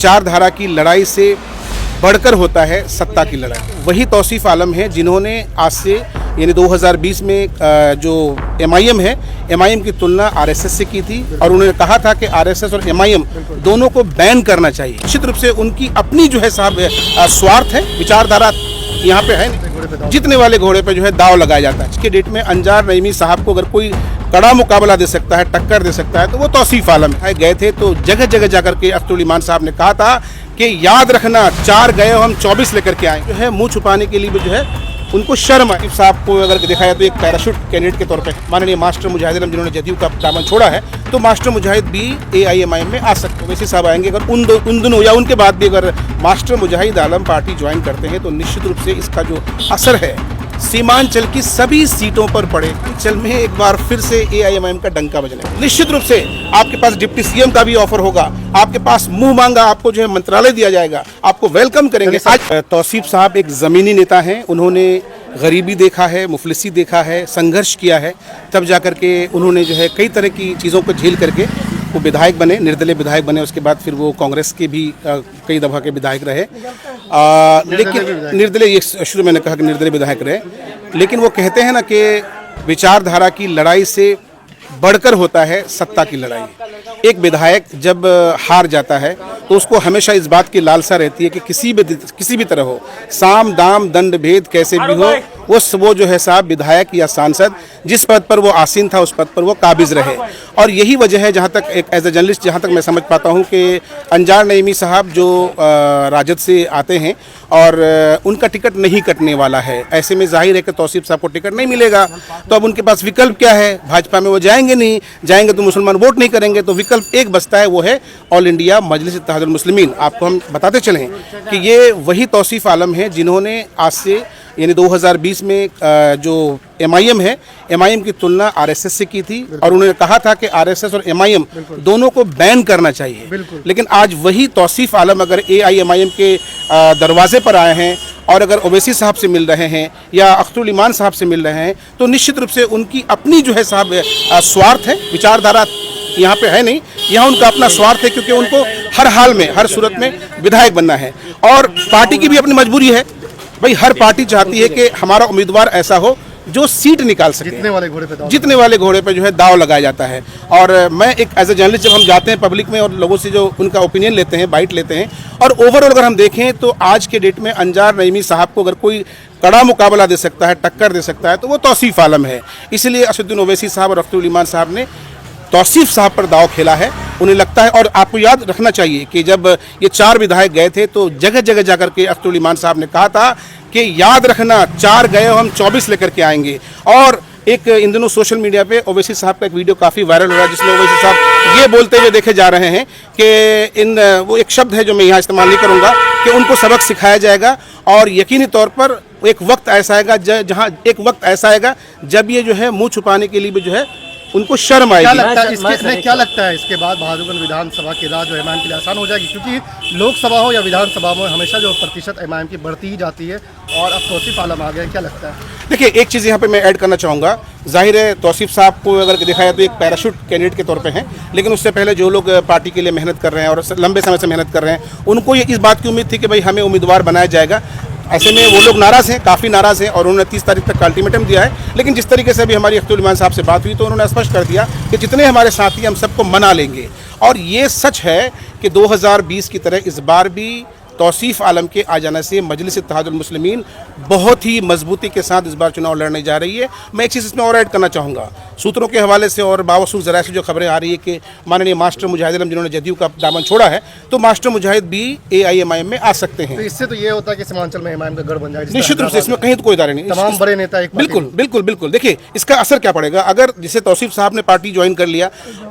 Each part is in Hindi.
विचारधारा की लड़ाई से बढ़कर होता है सत्ता की लड़ाई। वही तौसीफ आलम है जिन्होंने आज से यानी 2020 में जो एमआईएम है, एमआईएम की तुलना आरएसएस से की थी और उन्होंने कहा था कि आरएसएस और एमआईएम दोनों को बैन करना चाहिए। निश्चित रूप से उनकी अपनी जो है साहब स्वार्थ है, विचारधारा यहाँ पे है नहीं। जीतने वाले घोड़े पे जो है दाव लगाया जाता है। आज के डेट में अंजार नईमी साहब को अगर कोई कड़ा मुकाबला दे सकता है, टक्कर दे सकता है, तो वो तौसीफ आलम है। गए थे तो जगह जगह जाकर के अख्तरुल ईमान साहब ने कहा था कि याद रखना 4 गए हो, हम 24 लेकर के आए। जो है मुंह छुपाने के लिए भी जो है उनको शर्म है। साहब को अगर देखा जाए तो एक पैराशूट कैंडिडेट के तौर पे माननीय मास्टर मुजाहिद आलम जिन्होंने जदयू का दामन छोड़ा है, तो मास्टर मुजाहिद भी एआईएमआईएम में आ सकते हैं। वैसे साहब आएंगे अगर उन दिनों या उनके बाद भी अगर मास्टर मुजाहिद आलम पार्टी ज्वाइन करते हैं तो निश्चित रूप से इसका जो असर है सीमांचल की सभी सीटों पर पड़े। चल में एक बार फिर से एआईएमआईएम का डंका बजने। निश्चित रूप से आपके पास डिप्टी सीएम का भी ऑफर होगा, आपके पास मुंह मांगा आपको जो है मंत्रालय दिया जाएगा, आपको वेलकम करेंगे। आज तौसीफ साहब एक जमीनी नेता हैं, उन्होंने गरीबी देखा है, मुफलिसी देखा है, संघर्ष किया है, तब जाकर के उन्होंने जो है कई तरह की चीज़ों को झेल करके वो विधायक बने, निर्दलीय विधायक बने। उसके बाद फिर वो कांग्रेस के भी कई दफ़ा के विधायक रहे, लेकिन निर्दलीय शुरू मैंने कहा कि निर्दलीय विधायक रहे। लेकिन वो कहते हैं ना कि विचारधारा की लड़ाई से बढ़कर होता है सत्ता की लड़ाई। एक विधायक जब हार जाता है तो उसको हमेशा इस बात की लालसा रहती है कि किसी भी तरह हो, साम दाम दंड भेद कैसे भी हो, वो जो है साहब विधायक या सांसद जिस पद पर वो आसीन था उस पद पर वो काबिज रहे। और यही वजह है, जहाँ तक एक एज ए जर्नलिस्ट जहाँ तक मैं समझ पाता हूँ कि अंजार नईमी साहब जो राजद से आते हैं और उनका टिकट नहीं कटने वाला है। ऐसे में जाहिर है कि तौसीफ साहब को टिकट नहीं मिलेगा, तो अब उनके पास विकल्प क्या है? भाजपा में वो जाएंगे नहीं, जाएंगे तो मुसलमान वोट नहीं करेंगे, तो विकल्प एक बचता है, वो है ऑल इंडिया मजलिस इत्तेहादुल मुस्लिमीन। आपको हम बताते चलें कि ये वही तौसीफ आलम है जिन्होंने आज से यानी 2020 में जो एमआईएम है, एमआईएम की तुलना आरएसएस से की थी और उन्होंने कहा था कि आरएसएस और एमआईएम दोनों को बैन करना चाहिए। लेकिन आज वही तौसीफ आलम अगर एआईएमआईएम के दरवाजे पर आए हैं और अगर ओवैसी साहब से मिल रहे हैं या अख्तरुल ईमान साहब से मिल रहे हैं, तो निश्चित रूप से उनकी अपनी जो है साहब स्वार्थ है, विचारधारा यहाँ पे है नहीं। यहाँ उनका अपना स्वार्थ है, क्योंकि उनको हर हाल में, हर सूरत में विधायक बनना है। और पार्टी की भी अपनी मजबूरी है भाई, हर पार्टी चाहती है कि हमारा उम्मीदवार ऐसा हो जो सीट निकाल सके। जितने वाले घोड़े पे जो है दाव लगाया जाता है। और मैं एक एज ए जर्नलिस्ट जब हम जाते हैं पब्लिक में और लोगों से जो उनका ओपिनियन लेते हैं, बाइट लेते हैं, और ओवरऑल अगर हम देखें तो आज के डेट में अंजार नईमी साहब को अगर कोई कड़ा मुकाबला दे सकता है, टक्कर दे सकता है, तो वो तौसीफ आलम है। इसलिए असदुद्दीन ओवैसी साहब और अख्तरुल ईमान साहब ने तौसीफ साहब पर दाव खेला है। उन्हें लगता है, और आपको याद रखना चाहिए कि जब ये 4 विधायक गए थे तो जगह जगह जाकर के अख्तरुल ईमान साहब ने कहा था कि याद रखना 4 गए हो, हम 24 लेकर के आएंगे। और एक इन दिनों सोशल मीडिया पे ओवैसी साहब का एक वीडियो काफ़ी वायरल हो रहा है, जिसमें ओवैसी साहब ये बोलते हुए देखे जा रहे हैं कि वो एक शब्द है जो मैं यहाँ इस्तेमाल नहीं करूँगा, कि उनको सबक सिखाया जाएगा और यकीनी तौर पर एक वक्त ऐसा आएगा जब ये जो है मुँह छुपाने के लिए भी जो है उनको शर्म आएगी। क्या लगता है इसके बाद बहादुरगंज विधानसभा की राह जो एमआईएम के लिए आसान हो जाएगी? क्योंकि लोकसभा हो या विधानसभा में हमेशा जो प्रतिशत एमआईएम की बढ़ती ही जाती है, और अब तौसीफ आलम आ गए, क्या लगता है? देखिए, एक चीज़ यहाँ पे मैं ऐड करना चाहूँगा। जाहिर है तौसीफ साहब को अगर देखा जाए तो एक पैराशूट कैंडिडेट के तौर पे हैं, लेकिन उससे पहले जो लोग पार्टी के लिए मेहनत कर रहे हैं और लंबे समय से मेहनत कर रहे हैं, उनको ये इस बात की उम्मीद थी कि भाई हमें उम्मीदवार बनाया जाएगा। ऐसे में वो लोग नाराज़ हैं, काफ़ी नाराज़ हैं, और उन्होंने 30 तारीख तक का अल्टीमेटम दिया है। लेकिन जिस तरीके से अभी हमारी अख्तरुल ईमान साहब से बात हुई तो उन्होंने स्पष्ट कर दिया कि जितने हमारे साथी हम सबको मना लेंगे। और ये सच है कि 2020 की तरह इस बार भी तौसीफ आलम के आ जाने से मजलिस इत्तेहादुल मुस्लिमीन बहुत ही मजबूती के साथ इस बार चुनाव लड़ने जा रही है। मैं एक चीज़ इसमें और ऐड करना चाहूँगा, सूत्रों के हवाले से और बावसूख ज़राए से जो खबरें आ रही है कि माननीय मास्टर मुजाहिद आलम जिन्होंने जदयू का दामन छोड़ा है, तो मास्टर मुजाहिद भी एआईएमआईएम में आ सकते हैं। तो इससे तो ये होता है कि सीमांचल में एमआईएम का गढ़ बन जाएगा। निश्चित रूप से इसमें कहीं तो कोई दायरे नहीं, तमाम बड़े नेता एक बिल्कुल। देखिए, इसका असर क्या पड़ेगा अगर जैसे तौसीफ साहब ने पार्टी ज्वाइन कर लिया,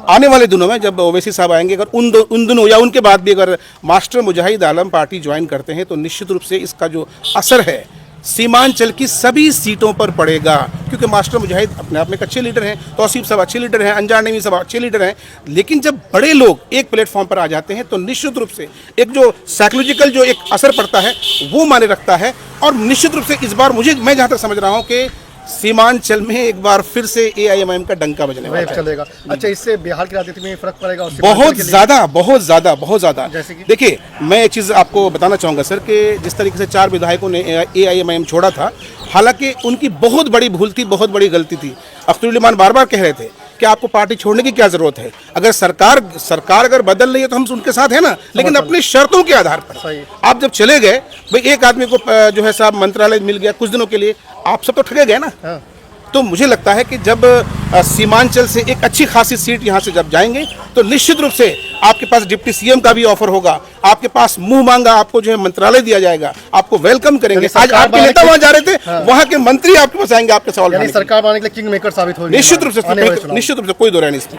आने वाले दिनों में जब ओवैसी साहब आएंगे, अगर उन दिनों या उनके बाद भी अगर मास्टर मुजाहिद आलम पार्टी ज्वाइन करते हैं, तो निश्चित रूप से इसका जो असर है सीमांचल की सभी सीटों पर पड़ेगा। क्योंकि मास्टर मुजाहिद अपने आप में एक अच्छे लीडर हैं, तौसीफ साहब अच्छे लीडर हैं, अंजार नईमी साहब अच्छे लीडर हैं, लेकिन जब बड़े लोग एक प्लेटफॉर्म पर आ जाते हैं तो निश्चित रूप से एक जो साइकोलॉजिकल जो एक असर पड़ता है वो माने रखता है। और निश्चित रूप से इस बार मैं जहाँ तक समझ रहा हूँ कि सीमांचल में एक बार फिर से एआईएमआईएम का डंका बजने वाला वेव है। चलेगा। अच्छा, इससे बिहार की राजनीति में फर्क पड़ेगा और सीमांचल बहुत के लिए? ज्यादा, बहुत ज्यादा, बहुत ज्यादा। जैसे कि? देखिए, मैं एक चीज आपको बताना चाहूंगा सर कि जिस तरीके से 4 विधायकों ने एआईएमआईएम छोड़ा था, हालांकि उनकी बहुत बड़ी भूल थी, बहुत बड़ी गलती थी। अख्तरुल बार बार कह रहे थे कि आपको पार्टी छोड़ने की क्या जरूरत है, अगर सरकार अगर बदल रही है तो हम उनके साथ है ना, लेकिन अपनी शर्तों के आधार पर। सही। आप जब चले गए भाई, एक आदमी को जो है साहब मंत्रालय मिल गया कुछ दिनों के लिए, आप सब तो ठगे गए ना। हाँ। तो मुझे लगता है कि जब सीमांचल से एक अच्छी खासी सीट यहाँ से जब जाएंगे तो निश्चित रूप से आपके पास डिप्टी सीएम का भी ऑफर होगा, आपके पास मुंह मांगा आपको जो है मंत्रालय दिया जाएगा, आपको वेलकम करेंगे। यानी आज सरकार आपके नेता बनाने वहां जा रहे थे, हाँ। वहां के मंत्री आपके पास आएंगे आपके सवाल यानी उठाने के लिए। सरकार बनाने के लिए किंग मेकर साबित होगी निश्चित रूप से, आने वाले चुनाव में। निश्चित रूप से कोई दो राय नहीं इसमें।